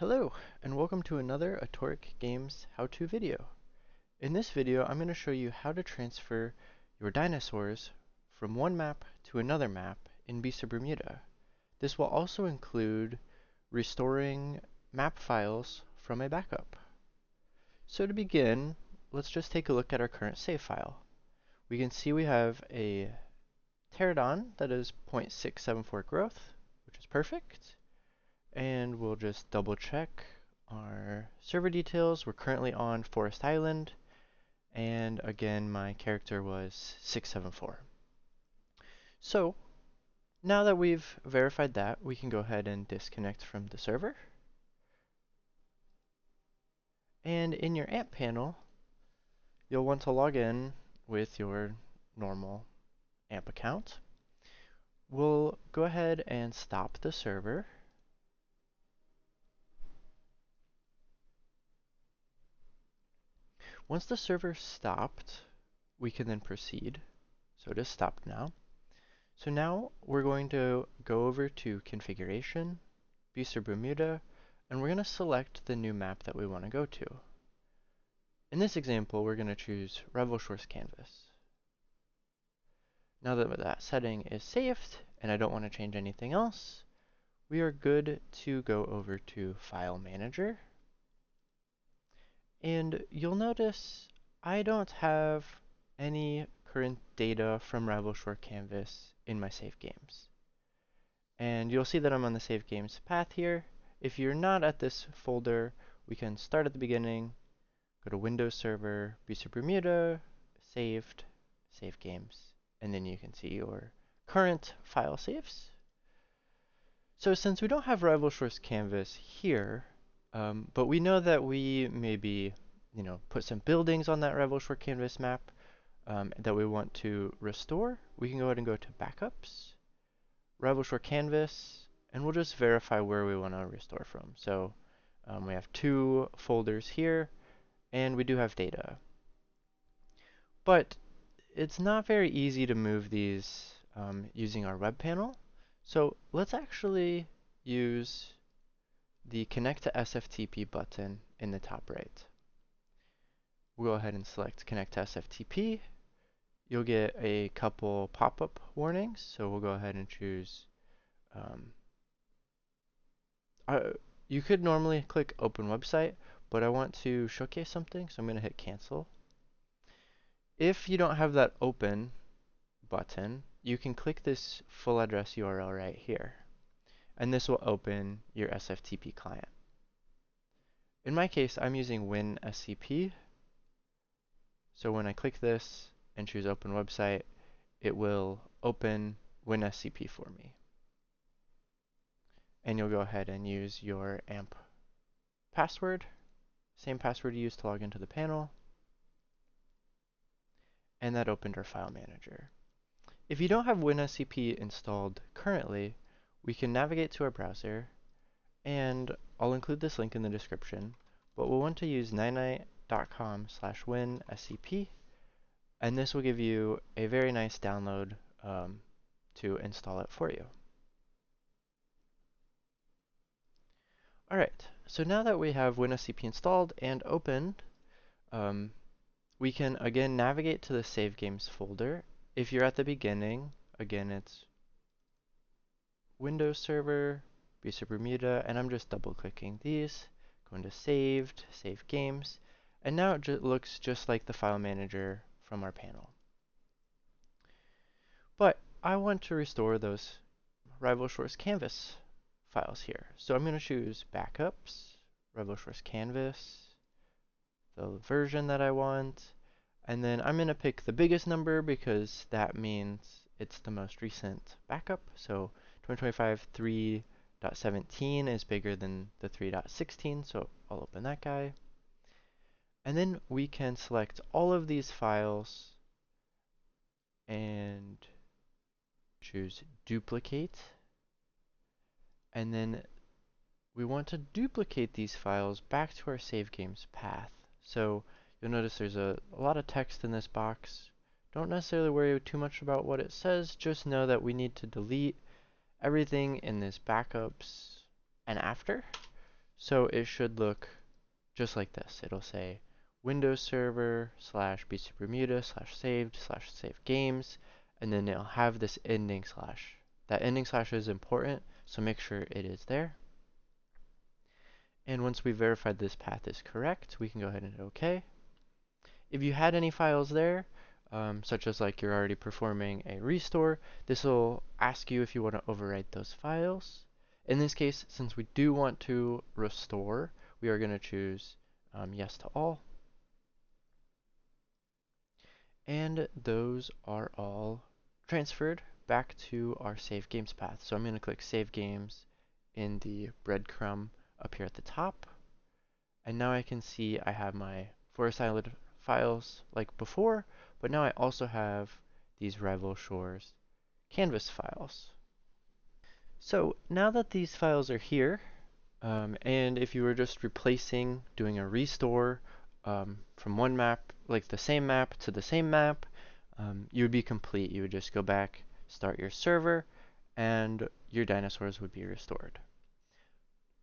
Hello, and welcome to another Attoric Games how-to video. In this video, I'm going to show you how to transfer your dinosaurs from one map to another map in Beasts of Bermuda. This will also include restoring map files from a backup. So to begin, let's just take a look at our current save file. We can see we have a pterodon that is 0.674 growth, which is perfect. And we'll just double check our server details. We're currently on Forest Island, and again my character was 674. So now that we've verified that, we can go ahead and disconnect from the server. And in your AMP panel, you'll want to log in with your normal AMP account. We'll go ahead and stop the server. Once the server stopped, we can then proceed. So it is stopped now. So now we're going to go over to Configuration, Beasts of Bermuda, and we're going to select the new map that we want to go to. In this example, we're going to choose Revel Shores Canvas. Now that that setting is saved, and I don't want to change anything else, we are good to go over to File Manager. And you'll notice I don't have any current data from Revel Shore Canvas in my save games. And you'll see that I'm on the save games path here. If you're not at this folder, we can start at the beginning, go to Windows Server, Beasts of Bermuda, saved, save games, and then you can see your current file saves. So since we don't have Rival Shores Canvas here, but we know that we maybe, put some buildings on that Rival Shore Canvas map that we want to restore, we can go ahead and go to Backups, Rival Shore Canvas, and we'll just verify where we want to restore from. So we have two folders here, and we do have data. But it's not very easy to move these using our web panel. So let's actually use the Connect to SFTP button in the top right. We'll go ahead and select Connect to SFTP. You'll get a couple pop-up warnings, so we'll go ahead and choose you could normally click Open Website, but I want to showcase something, so I'm going to hit Cancel. If you don't have that Open button, you can click this full address URL right here, and this will open your SFTP client. In my case, I'm using WinSCP, so when I click this and choose Open Website, it will open WinSCP for me. And you'll go ahead and use your AMP password, same password you used to log into the panel, and that opened our file manager. If you don't have WinSCP installed currently, we can navigate to our browser, and I'll include this link in the description, but we'll want to use ninite.com/WinSCP, and this will give you a very nice download to install it for you. Alright, so now that we have WinSCP installed and opened, we can again navigate to the Save Games folder. If you're at the beginning, again it's Windows Server, Beasts of Bermuda, and I'm just double clicking these, going to Saved, Save Games, and now it looks just like the file manager from our panel. But I want to restore those Rival Shores Canvas files here. So I'm going to choose Backups, Rival Shores Canvas, the version that I want, and then I'm going to pick the biggest number because that means it's the most recent backup. So 2025 3.17 is bigger than the 3.16, so I'll open that guy. And then we can select all of these files and choose Duplicate. And then we want to duplicate these files back to our Save Games path. So you'll notice there's a lot of text in this box. Don't necessarily worry too much about what it says, just know that we need to delete everything in this backups and after. So it should look just like this. It'll say Windows Server / Beasts of Bermuda / saved / save games, and then it'll have this ending slash. That ending slash is important, so make sure it is there. And once we verified this path is correct, we can go ahead and hit OK. If you had any files there, such as like you're already performing a restore, this will ask you if you want to overwrite those files. In this case, since we do want to restore, we are going to choose yes to all. And those are all transferred back to our save games path. So I'm going to click save games in the breadcrumb up here at the top. And now I can see I have my Forest Island files like before, but now I also have these Rival Shores canvas files. So now that these files are here, and if you were just replacing, doing a restore from one map, like the same map to the same map, you would be complete. You would just go back, start your server, and your dinosaurs would be restored.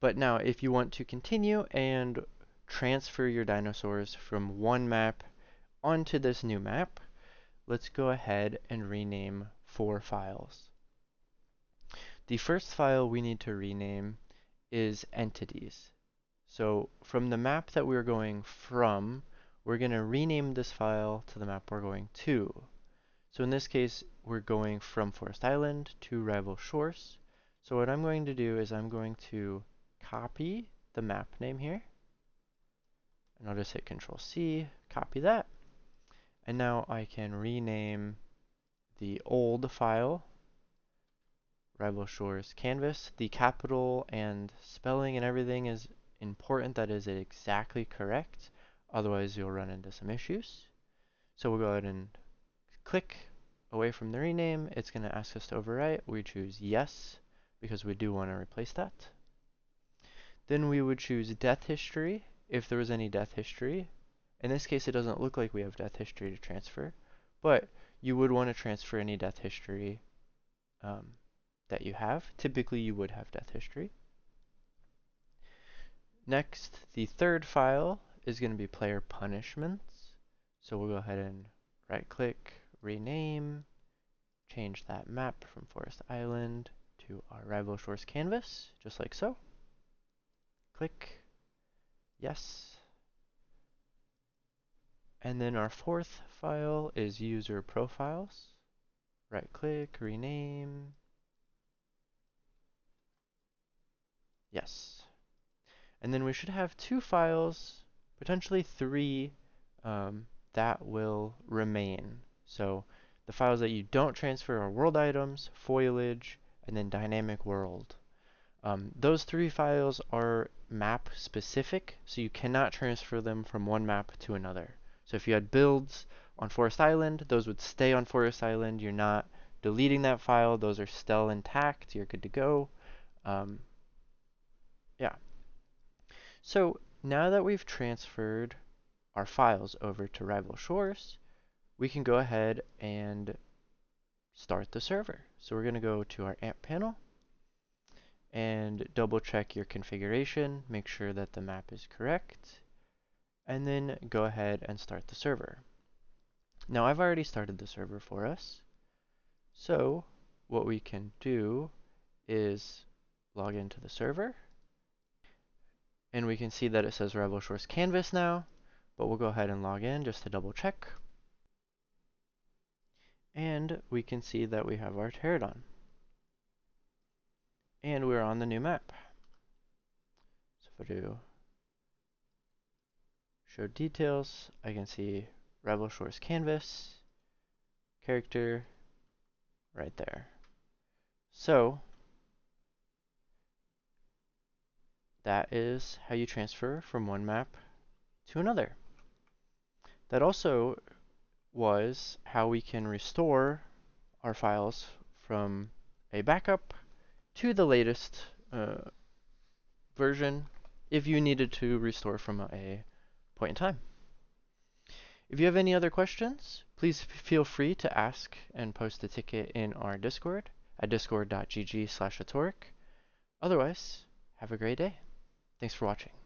But now if you want to continue and transfer your dinosaurs from one map onto this new map, let's go ahead and rename 4 files. The first file we need to rename is entities. So from the map that we're going from, we're going to rename this file to the map we're going to. So in this case, we're going from Forest Island to Rival Shores. So what I'm going to do is I'm going to copy the map name here. And I'll just hit Control C, copy that. And now I can rename the old file, Rival Shores Canvas. The capital and spelling and everything is important. That is exactly correct. Otherwise, you'll run into some issues. So we'll go ahead and click away from the rename. It's going to ask us to overwrite. We choose yes, because we do want to replace that. Then we would choose death history, if there was any death history. In this case, it doesn't look like we have death history to transfer, but you would want to transfer any death history that you have. Typically, you would have death history. Next, the third file is going to be player punishments. So we'll go ahead and right-click, rename, change that map from Forest Island to our Rival Shores canvas, just like so. Click, yes. And then our fourth file is user profiles. Right-click, rename, yes. And then we should have 2 files, potentially 3, that will remain. So the files that you don't transfer are world items, foliage, and then dynamic world. Those 3 files are map specific, so you cannot transfer them from one map to another. So if you had builds on Forest Island, those would stay on Forest Island. You're not deleting that file. Those are still intact. You're good to go. Yeah. So now that we've transferred our files over to Rival Shores, we can go ahead and start the server. So we're going to go to our AMP panel and double check your configuration, make sure that the map is correct, and then go ahead and start the server. Now I've already started the server for us, so what we can do is log into the server, and we can see that it says Rival Shores Canvas now, but we'll go ahead and log in just to double check. And we can see that we have our pterodon. And we're on the new map. So if I do show details, I can see Rival Shores Canvas, character, right there. So that is how you transfer from one map to another. That also was how we can restore our files from a backup to the latest version if you needed to restore from a point in time. If you have any other questions, please feel free to ask and post a ticket in our Discord at discord.gg/Attoric. Otherwise, have a great day. Thanks for watching.